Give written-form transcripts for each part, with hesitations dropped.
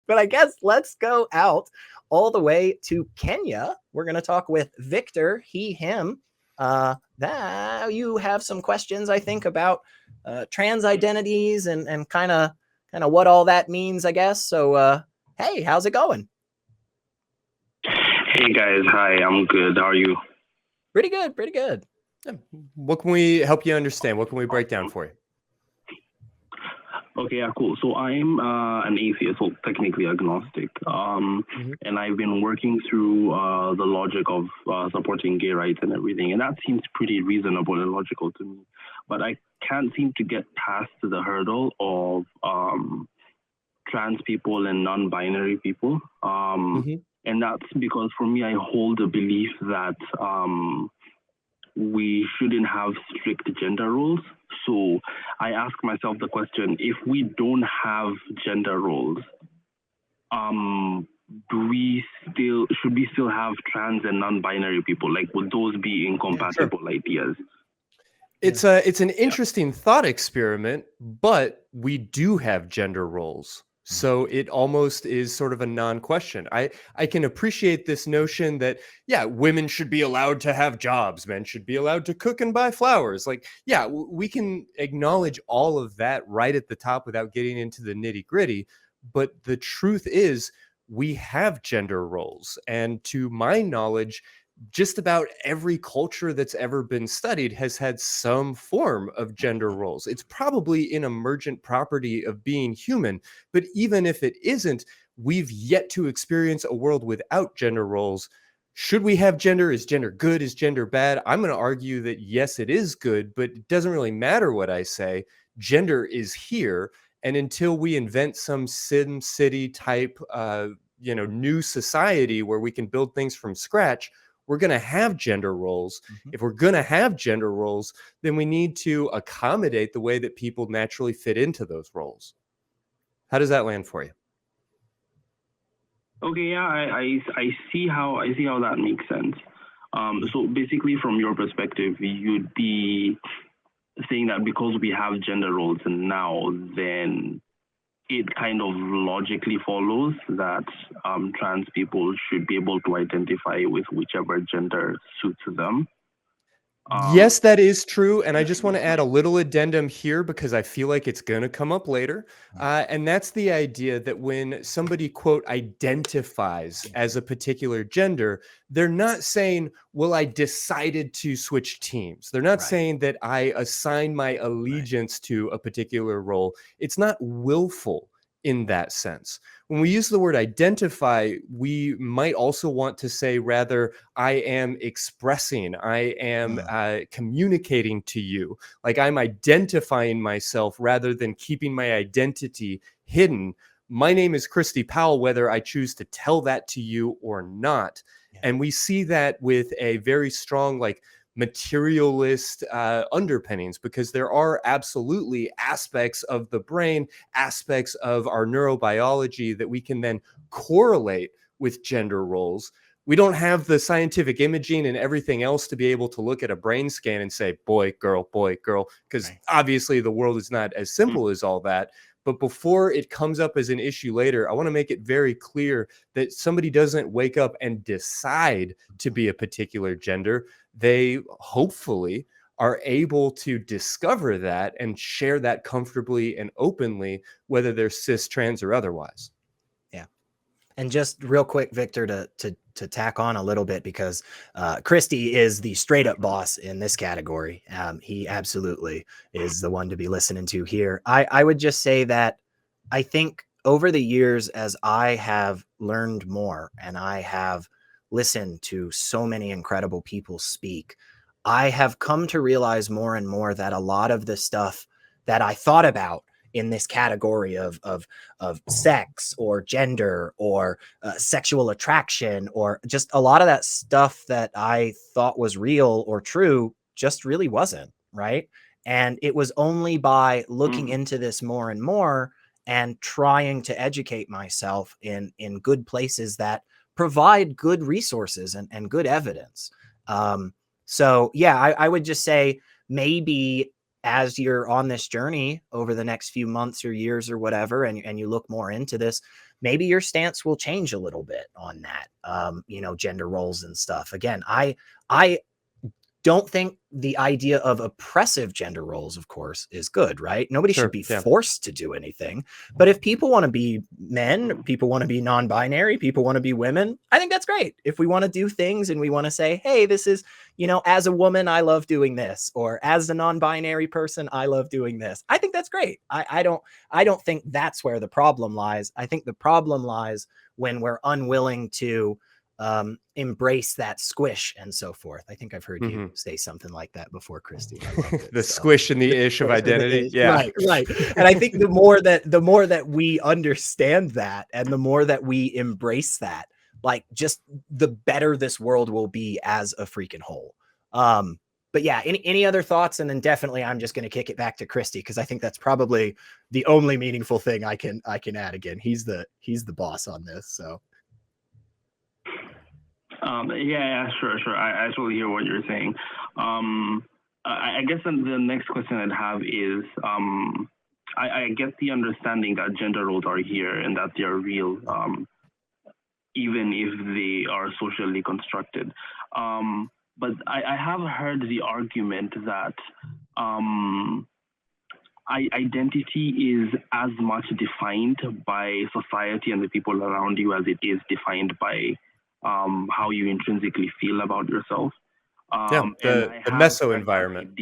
But I guess let's go out all the way to Kenya. We're going to talk with Victor, he, him. That you have some questions, I think, about trans identities and kind of what all that means, I guess. So, hey, how's it going? Hey guys, hi, I'm good. How are you? Pretty good, pretty good. What can we help you understand? What can we break down for you? Okay, yeah, cool. So I'm an atheist, well, technically agnostic, and I've been working through the logic of supporting gay rights and everything, and that seems pretty reasonable and logical to me. But I can't seem to get past the hurdle of trans people and non-binary people, and that's because for me, I hold a belief that we shouldn't have strict gender roles. So I ask myself the question, if we don't have gender roles, should we still have trans and non-binary people? Like, would those be incompatible ideas? It's an interesting thought experiment, but we do have gender roles. So it almost is sort of a non-question. I can appreciate this notion that, yeah, women should be allowed to have jobs. Men should be allowed to cook and buy flowers. Like, yeah, we can acknowledge all of that right at the top without getting into the nitty-gritty. But the truth is, we have gender roles. And to my knowledge, just about every culture that's ever been studied has had some form of gender roles. It's probably an emergent property of being human, but even if it isn't, we've yet to experience a world without gender roles. Should we have gender? Is gender good? Is gender bad? I'm going to argue that yes, it is good, but it doesn't really matter what I say. Gender is here, and until we invent some Sim City type, new society where we can build things from scratch, we're going to have gender roles. If we're going to have gender roles, then we need to accommodate the way that people naturally fit into those roles. How does that land for you? Okay, yeah, I see how that makes sense. So basically, from your perspective, you'd be saying that because we have gender roles now, then it kind of logically follows that trans people should be able to identify with whichever gender suits them. Yes, that is true. And I just want to add a little addendum here because I feel like it's going to come up later. And that's the idea that when somebody, quote, identifies as a particular gender, they're not saying, well, I decided to switch teams. They're not saying that I assign my allegiance to a particular role. It's not willful in that sense. When we use the word identify, we might also want to say rather, I am expressing, I am communicating to you. Like I'm identifying myself rather than keeping my identity hidden. My name is Christy Powell, whether I choose to tell that to you or not. Yeah. And we see that with a very strong, materialist underpinnings, because there are absolutely aspects of the brain, aspects of our neurobiology that we can then correlate with gender roles. We don't have the scientific imaging and everything else to be able to look at a brain scan and say boy, girl, because obviously the world is not as simple as all that. But before it comes up as an issue later, I want to make it very clear that somebody doesn't wake up and decide to be a particular gender. They hopefully are able to discover that and share that comfortably and openly, whether they're cis, trans, or otherwise. Yeah. And just real quick, Victor, to tack on a little bit, because Christy is the straight up boss in this category. He absolutely is the one to be listening to here. I would just say that I think over the years, as I have learned more and I have listened to so many incredible people speak, I have come to realize more and more that a lot of the stuff that I thought about in this category of sex or gender or sexual attraction, or just a lot of that stuff that I thought was real or true just really wasn't, right? And it was only by looking into this more and more and trying to educate myself in good places that provide good resources and good evidence. So yeah, I would just say maybe as you're on this journey over the next few months or years or whatever, and you look more into this, maybe your stance will change a little bit on that, gender roles and stuff. Again, I don't think the idea of oppressive gender roles, of course, is good, right? Nobody should be forced to do anything. But if people want to be men, people want to be non-binary, people want to be women, I think that's great. If we want to do things and we want to say, hey, this is, as a woman, I love doing this, or as a non-binary person, I love doing this, I think that's great. I don't think that's where the problem lies. I think the problem lies when we're unwilling to embrace that squish and so forth. I think I've heard you say something like that before, Christy. The squish and the ish of identity. Yeah, right. And I think the more that we understand that, and the more that we embrace that, like, just the better this world will be as a freaking whole. But yeah, any other thoughts? And then definitely I'm just going to kick it back to Christy, because I think that's probably the only meaningful thing I can add. Again, he's the boss on this. So sure. I actually hear what you're saying. I guess the next question I'd have is, I get the understanding that gender roles are here and that they are real, even if they are socially constructed. But I have heard the argument that identity is as much defined by society and the people around you as it is defined by how you intrinsically feel about yourself. The meso environment.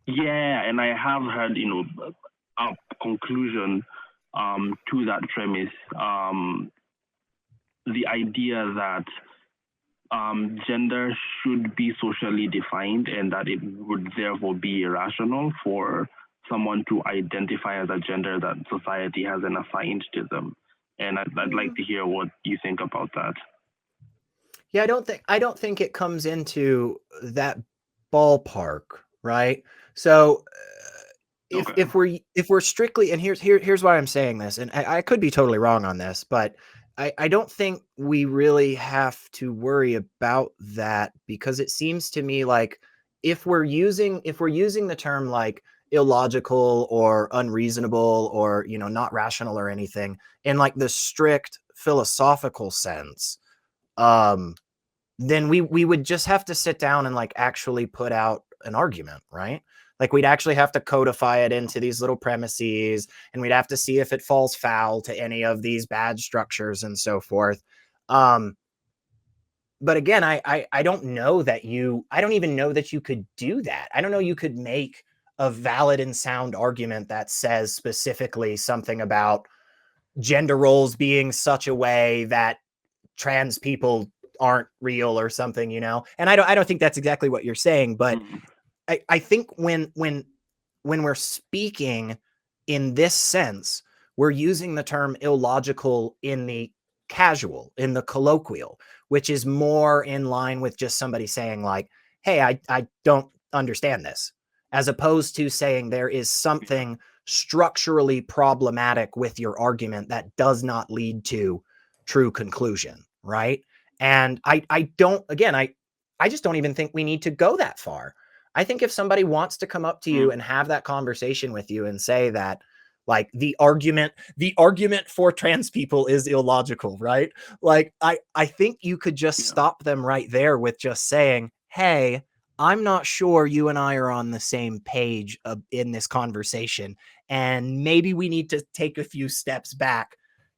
And I have heard, a conclusion to that premise. The idea that gender should be socially defined, and that it would therefore be irrational for someone to identify as a gender that society hasn't assigned to them. And I'd like to hear what you think about that. Yeah, I don't think it comes into that ballpark, right? So if we're strictly, and here's why I'm saying this, and I could be totally wrong on this, but I don't think we really have to worry about that, because it seems to me like if we're using the term like illogical or unreasonable or not rational or anything in like the strict philosophical sense, then we would just have to sit down and like actually put out an argument, right? Like we'd actually have to codify it into these little premises, and we'd have to see if it falls foul to any of these bad structures and so forth. But again, I don't know that I don't even know that you could do that. I don't know you could make a valid and sound argument that says specifically something about gender roles being such a way that trans people aren't real or something, And I don't think that's exactly what you're saying, but I think when we're speaking in this sense, we're using the term illogical in the casual, in the colloquial, which is more in line with just somebody saying like, hey, I don't understand this, as opposed to saying there is something structurally problematic with your argument that does not lead to true conclusion, right? And I just don't even think we need to go that far. I think if somebody wants to come up to you and have that conversation with you and say that like the argument for trans people is illogical, right? Like I think you could just stop them right there with just saying, hey, I'm not sure you and I are on the same page in this conversation, and maybe we need to take a few steps back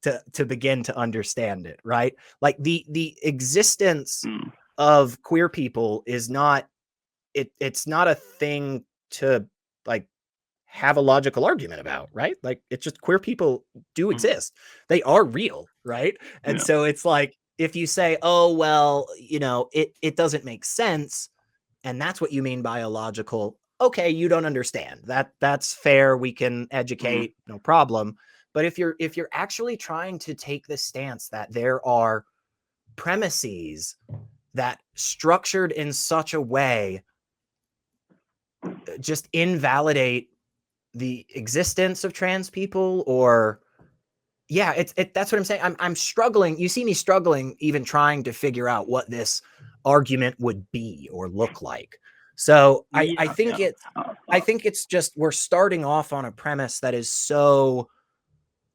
to begin to understand it, right? Like the existence of queer people is not it's not a thing to like have a logical argument about, right? Like it's just queer people do exist. They are real, right? And so it's like if you say, oh well, it doesn't make sense, and that's what you mean by illogical, okay, you don't understand. That's fair. We can educate, no problem. But if you're actually trying to take the stance that there are premises that structured in such a way just invalidate the existence of trans people, or that's what I'm saying. I'm struggling. You see me struggling even trying to figure out what this argument would be or look like. So I Yeah, think yeah. it's just we're starting off on a premise that is so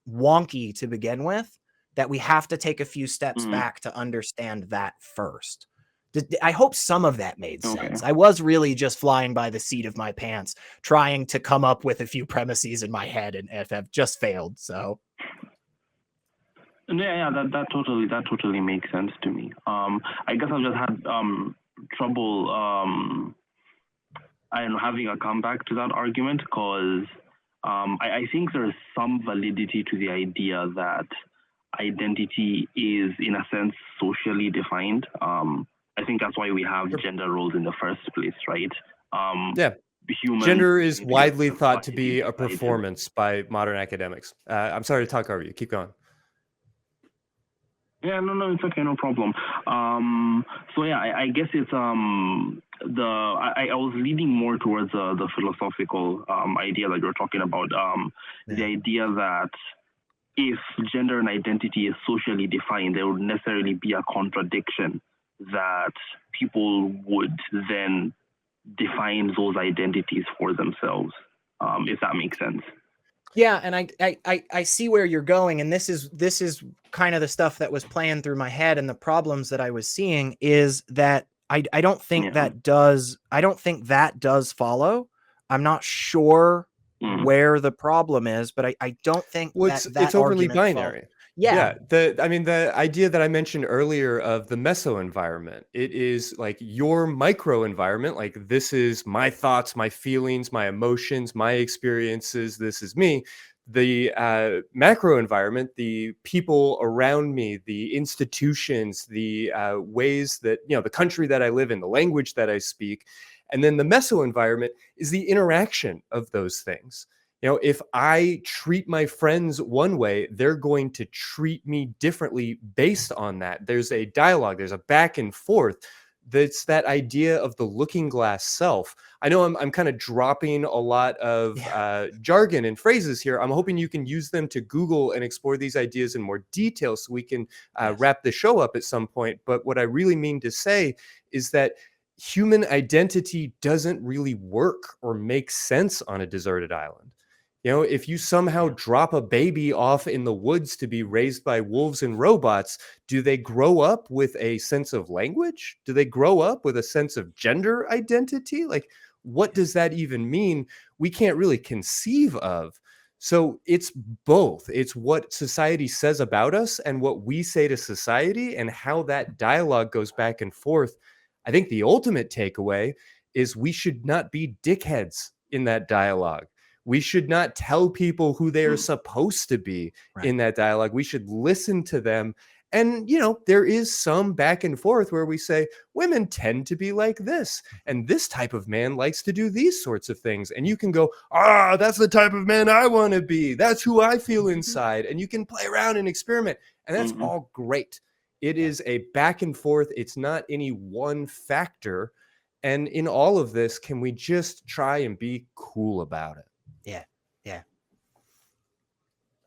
wonky to begin with that we have to take a few steps back to understand that first. I hope some of that made sense. Okay. I was really just flying by the seat of my pants, trying to come up with a few premises in my head and have just failed. So Yeah, that totally makes sense to me. I guess I've just had trouble I don't know, having a comeback to that argument because I think there's some validity to the idea that identity is, in a sense, socially defined. I think that's why we have gender roles in the first place, right? Yeah. Humans Gender is technically widely are thought to be a classified. performance by modern academics. I'm sorry to talk over you. Keep going. Yeah, no, it's okay, no problem. So yeah, I guess it's I was leaning more towards the philosophical idea that you're talking about. The idea that if gender and identity is socially defined, there would necessarily be a contradiction that people would then define those identities for themselves, if that makes sense. yeah, and I see where you're going, and this is kind of the stuff that was playing through my head, and the problems that I was seeing is that I don't think that does follow. I'm not sure where the problem is, but I don't think that it's overly argument binary. Yeah. The idea that I mentioned earlier of the meso environment, it is like your micro environment. Like this is my thoughts, my feelings, my emotions, my experiences. This is me. The macro environment, the people around me, the institutions, the ways that, the country that I live in, the language that I speak. And then the meso environment is the interaction of those things. If I treat my friends one way, they're going to treat me differently based on that. There's a dialogue, there's a back and forth. That's that idea of the looking glass self. I know I'm kind of dropping a lot of jargon and phrases here. I'm hoping you can use them to Google and explore these ideas in more detail so we can wrap the show up at some point. But what I really mean to say is that human identity doesn't really work or make sense on a deserted island. If you somehow drop a baby off in the woods to be raised by wolves and robots, do they grow up with a sense of language? Do they grow up with a sense of gender identity? Like, what does that even mean? We can't really conceive of. So it's both. It's what society says about us and what we say to society and how that dialogue goes back and forth. I think the ultimate takeaway is we should not be dickheads in that dialogue. We should not tell people who they are supposed to be in that dialogue. We should listen to them. And, there is some back and forth where we say, women tend to be like this. And this type of man likes to do these sorts of things. And you can go, that's the type of man I want to be. That's who I feel inside. And you can play around and experiment. And that's all great. It is a back and forth. It's not any one factor. And in all of this, can we just try and be cool about it? Yeah.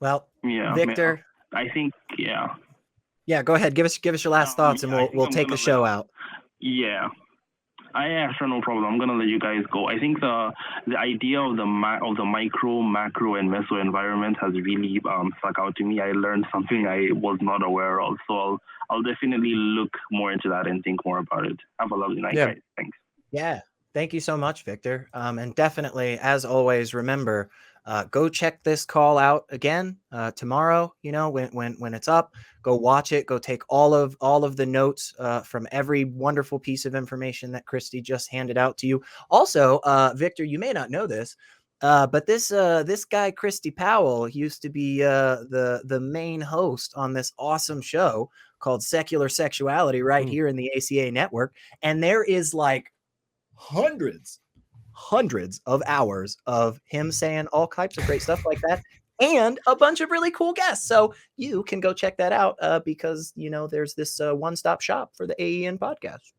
Well, Yeah, Victor, I think Yeah, go ahead. Give us your last thoughts, and we'll take the show out. Yeah. Sure, no problem. I'm gonna let you guys go. I think the idea of the micro, macro, and meso environment has really stuck out to me. I learned something I was not aware of, so I'll definitely look more into that and think more about it. Have a lovely night, guys. Thanks. Yeah, thank you so much, Victor. And definitely, as always, remember, go check this call out again tomorrow. When it's up, go watch it. Go take all of the notes from every wonderful piece of information that Christy just handed out to you. Also, Victor, you may not know this, but this guy Christy Powell used to be the main host on this awesome show called Secular Sexuality right here in the ACA network, and there is like hundreds of hours of him saying all types of great stuff like that and a bunch of really cool guests. So you can go check that out because there's this one-stop shop for the AEN podcast.